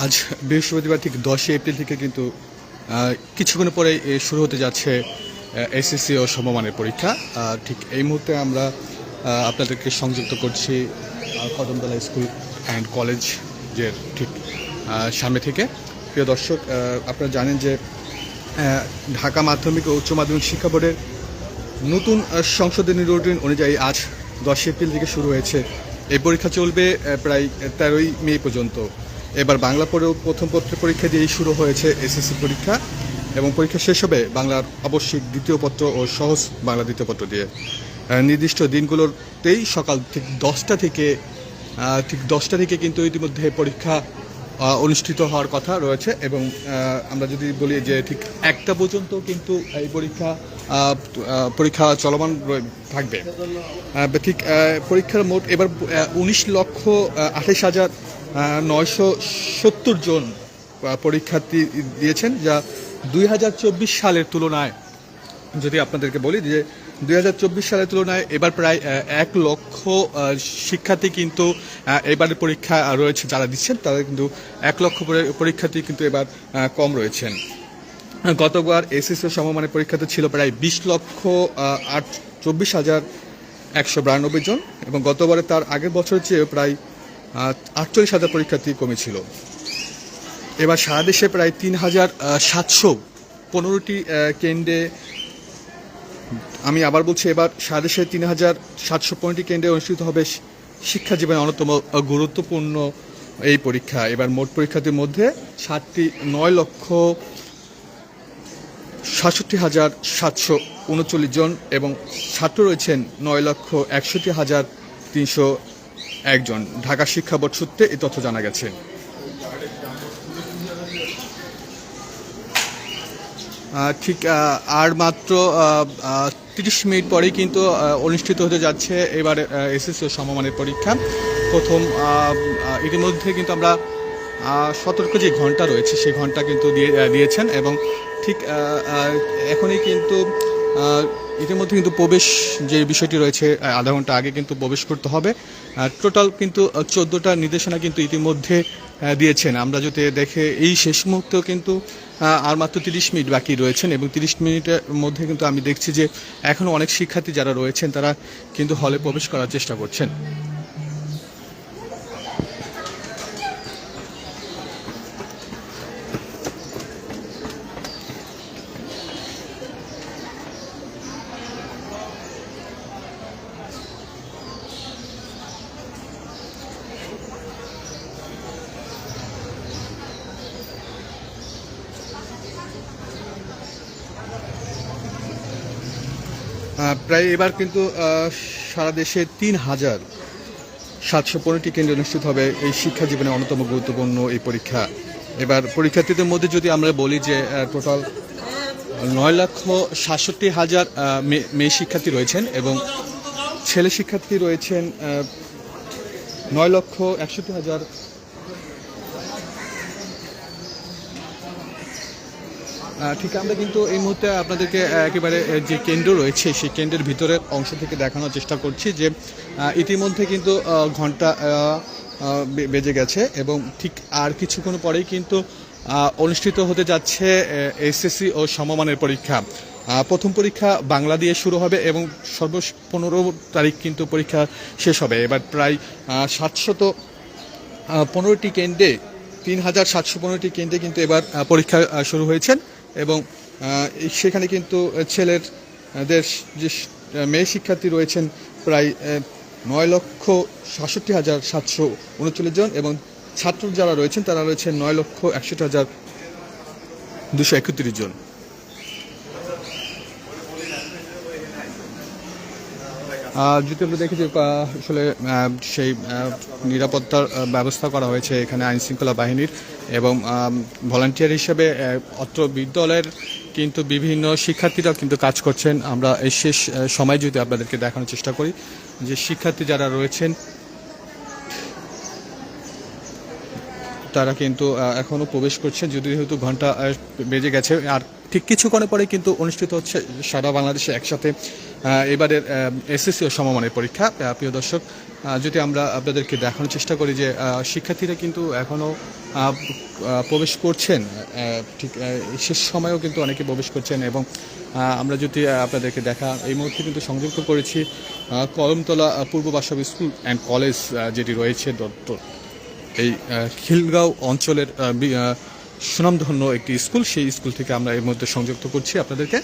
আজ বৃহস্পতিবার ঠিক 10 এপ্রিল থেকে কিন্তু কিছুক্ষণ পরে শুরু হতে যাচ্ছে এসএসসি ও সমমানের পরীক্ষা। ঠিক এই মুহূর্তে আমরা আপনাদেরকে সংযুক্ত করছি কদমতলা স্কুল অ্যান্ড কলেজের ঠিক সামনে থেকে। প্রিয় দর্শক, আপনারা জানেন যে ঢাকা মাধ্যমিক ও উচ্চ মাধ্যমিক শিক্ষা বোর্ডের নতুন সংশোধনী রুটিন অনুযায়ী আজ 10 এপ্রিল থেকে শুরু হয়েছে। এই পরীক্ষা চলবে প্রায় 13ই মে পর্যন্ত। এবার বাংলা পড়েও প্রথম পত্রের পরীক্ষা দিয়েই শুরু হয়েছে এসএসসি পরীক্ষা, এবং পরীক্ষা শেষ হবে বাংলার আবশ্যিক দ্বিতীয় পত্র ও সহজ বাংলা দ্বিতীয় পত্র দিয়ে। নির্দিষ্ট দিনগুলোতেই সকাল ঠিক 10টা থেকে কিন্তু ইতিমধ্যে পরীক্ষা অনুষ্ঠিত হওয়ার কথা রয়েছে, এবং আমরা যদি বলি যে ঠিক 1টা পর্যন্ত কিন্তু এই পরীক্ষা চলমান থাকবে। ঠিক পরীক্ষার মোট এবার 19,28,970 জন পরীক্ষার্থী দিয়েছেন, যা 2024 সালের তুলনায়, যদি আপনাদেরকে বলি যে 2024 সালের তুলনায় এবার প্রায় 1 লক্ষ শিক্ষার্থী কিন্তু এবারের পরীক্ষা রয়েছে, যারা দিচ্ছেন তারা কিন্তু 1 লক্ষ পরীক্ষার্থী কিন্তু এবার কম রয়েছেন। গতবার এসএসসি সমমানের পরীক্ষাতে ছিল প্রায় 20,24,192 জন, এবং গতবারে তার আগের বছরের চেয়ে প্রায় 48,000 পরীক্ষার্থী কমেছিল। এবার সারা দেশে প্রায় 3,715টি কেন্দ্রে, আমি আবার বলছি, এবার সারা দেশে 3,715টি কেন্দ্রে অনুষ্ঠিত হবে শিক্ষা জীবনের অন্যতম গুরুত্বপূর্ণ এই পরীক্ষা। এবার মোট পরীক্ষার্থীর মধ্যে 9,67,739 জন, এবং ছাত্র রয়েছেন 9,61,301 জন। ঢাকা শিক্ষা বোর্ড সূত্রে এই তথ্য জানা গেছে। ঠিক আর মাত্র 30 মিনিট পরেই কিন্তু অনুষ্ঠিত হতে যাচ্ছে এবার এসএসসি সমমানের পরীক্ষা। প্রথম ইতিমধ্যে কিন্তু আমরা সতর্ক যে ঘন্টা রয়েছে সেই ঘন্টা কিন্তু দিয়েছেন, এবং ঠিক এখনই কিন্তু ইতিমধ্যে কিন্তু প্রবেশ যে বিষয়টি রয়েছে, আধা ঘন্টা আগে কিন্তু প্রবেশ করতে হবে। টোটাল কিন্তু 14টা নির্দেশনা কিন্তু ইতিমধ্যে দিয়েছেন। আমরা যদি দেখে এই শেষ মুহূর্তেও কিন্তু আর মাত্র 30 মিনিট বাকি রয়েছেন, এবং 30 মিনিটের মধ্যে কিন্তু আমি দেখছি যে এখনও অনেক শিক্ষার্থী যারা রয়েছেন তারা কিন্তু হলে প্রবেশ করার চেষ্টা করছেন। প্রায় এবার কিন্তু সারা দেশে 3,715টি কেন্দ্রে অনুষ্ঠিত হবে এই শিক্ষা জীবনের অন্যতম গুরুত্বপূর্ণ এই পরীক্ষা। এবার পরীক্ষার্থীদের মধ্যে যদি আমরা বলি যে টোটাল 9,67,000 মেয়ে শিক্ষার্থী রয়েছেন, এবং ছেলে শিক্ষার্থী রয়েছেন 9,61,000। ঠিক আমরা কিন্তু এই মুহূর্তে আপনাদেরকে একেবারে যে কেন্দ্র রয়েছে সেই কেন্দ্রের ভিতরের অংশ থেকে দেখানোর চেষ্টা করছি যে ইতিমধ্যে কিন্তু ঘন্টা বেজে গেছে, এবং ঠিক আর কিছুক্ষণ পরেই কিন্তু অনুষ্ঠিত হতে যাচ্ছে এসএসসি ও সমমানের পরীক্ষা। প্রথম পরীক্ষা বাংলা দিয়ে শুরু হবে, এবং 15 তারিখ কিন্তু পরীক্ষা শেষ হবে। এবার প্রায় 715টি কেন্দ্রে, 3,715টি কেন্দ্রে কিন্তু এবার পরীক্ষা শুরু হয়েছেন, এবং সেখানে কিন্তু ছেলেদের যে মেয়ে শিক্ষার্থী রয়েছেন প্রায় 9,67,739 জন, এবং ছাত্র যারা রয়েছেন তারা রয়েছেন 9,61,231 জন। যদি আমরা দেখি যে আসলে সেই নিরাপত্তার ব্যবস্থা করা হয়েছে এখানে আইনশৃঙ্খলা বাহিনীর, এবং ভলান্টিয়ার হিসেবে অত্র বিদ্যালয়ের কিন্তু বিভিন্ন শিক্ষার্থীরা কিন্তু কাজ করছেন। আমরা এই শেষ সময় যদি আপনাদেরকে দেখানোর চেষ্টা করি যে শিক্ষার্থী যারা রয়েছেন তারা কিন্তু এখনও প্রবেশ করছেন, যদি যেহেতু ঘন্টা বেজে গেছে আর ঠিক কিছুক্ষণ পরে কিন্তু অনুষ্ঠিত হচ্ছে সারা বাংলাদেশে একসাথে এবারের এসএসসি ও সমমানের পরীক্ষা। প্রিয় দর্শক, যদি আমরা আপনাদেরকে দেখানোর চেষ্টা করি যে শিক্ষার্থীরা কিন্তু এখনও প্রবেশ করছেন, ঠিক শেষ সময়েও কিন্তু অনেকে প্রবেশ করছেন। এবং আমরা যদি আপনাদেরকে দেখা এই মুহূর্তে কিন্তু সংযুক্ত করেছি কলমতলা পূর্ব বাসবী স্কুল অ্যান্ড কলেজ যেটি রয়েছে এই খিলগাঁও অঞ্চলের সুনামধন্য একটি স্কুল, সেই স্কুল থেকে আমরা এর মধ্যে সংযুক্ত করছি আপনাদেরকে।